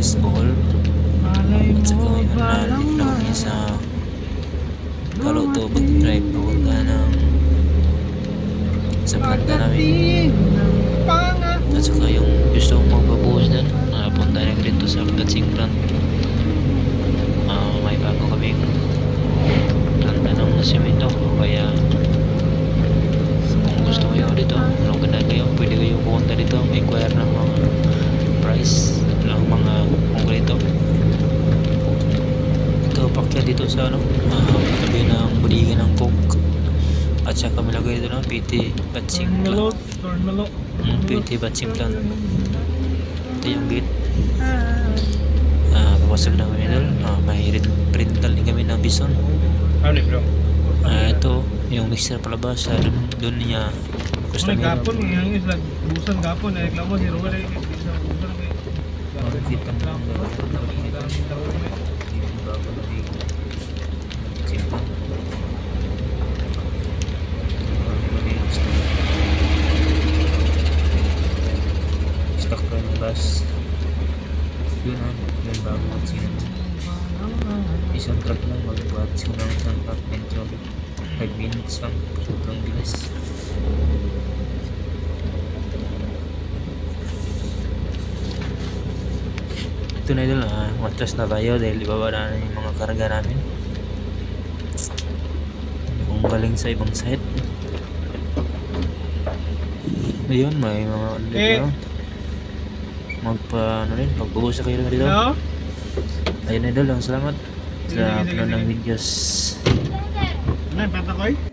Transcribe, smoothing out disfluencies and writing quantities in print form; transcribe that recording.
baseball. Malay At saka mo ngayon ba lang nandito na kami sa Kaluto mag-drive papunta ng sa planta namin. At saka yung gusto kong magpabuhos dyan, punta na dito sa Gatsing plant. May bago kaming planta ng semento, kaya kung gusto kayo dito, maganda kayo, pwede kayo pumunta dito, inquire ng mga price ng mga konkreto. Ito pakya dito sa tabi ng budigan ng Coke. At saka malagay dito ng PT Gatsing plant. PT Gatsing plant. Ito yung gate. Papasok na kami doon. May rental din kami ng Bison. Ito yung mixer palabas. Doon niya customer. Gapon yang isla busan gapon ay reklamo si Roel ay busan kay. Kita lang stock ko yung bus yun yung bago at sinan isang truck lang magbuhat silang isang truck medyo 5 minutes lang sobrang bilis. Ito na idol, matras na tayo dahil ibaba na yung mga karga namin kung galing sa ibang site. Ayun, may mga dito pagpubusa kayo dito. Ayun idol, salamat sa panonood ng videos. Patakoy?